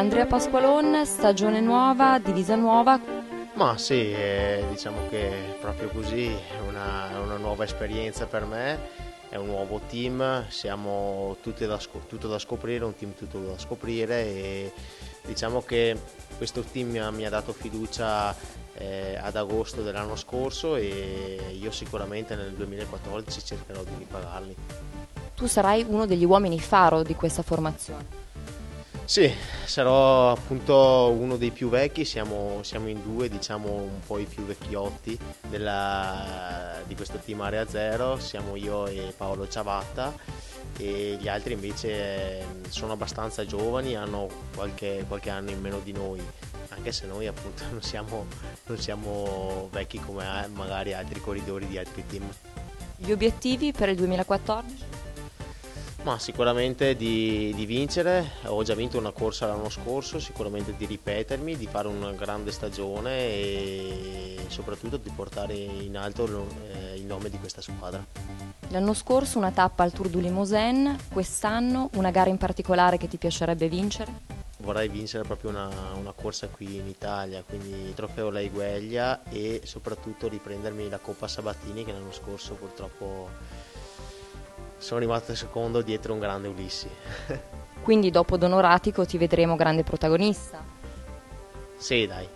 Andrea Pasqualon, stagione nuova, divisa nuova. Ma sì, diciamo che proprio così è una nuova esperienza per me, è un nuovo team, siamo tutto da scoprire, un team tutto da scoprire e diciamo che questo team mi ha dato fiducia ad agosto dell'anno scorso e io sicuramente nel 2014 cercherò di ripagarli. Tu sarai uno degli uomini faro di questa formazione. Sì, sarò appunto uno dei più vecchi, siamo in due, diciamo un po' i più vecchiotti di questo team Area Zero, siamo io e Paolo Ciabatta e gli altri invece sono abbastanza giovani, hanno qualche anno in meno di noi, anche se noi appunto non siamo vecchi come magari altri corridori di altri team. Gli obiettivi per il 2014? Ma sicuramente di vincere, ho già vinto una corsa l'anno scorso, sicuramente di ripetermi, di fare una grande stagione e soprattutto di portare in alto il nome di questa squadra. L'anno scorso una tappa al Tour du Limousin, quest'anno una gara in particolare che ti piacerebbe vincere? Vorrei vincere proprio una corsa qui in Italia, quindi il Trofeo Laigueglia e soprattutto riprendermi la Coppa Sabatini che l'anno scorso purtroppo sono rimasto secondo dietro un grande Ulissi. Quindi dopo Donoratico ti vedremo grande protagonista? Sì, dai,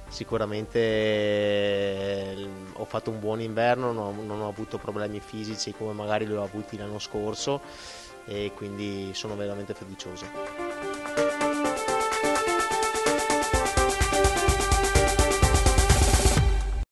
sicuramente ho fatto un buon inverno, non ho avuto problemi fisici come magari li ho avuti l'anno scorso e quindi sono veramente fiducioso.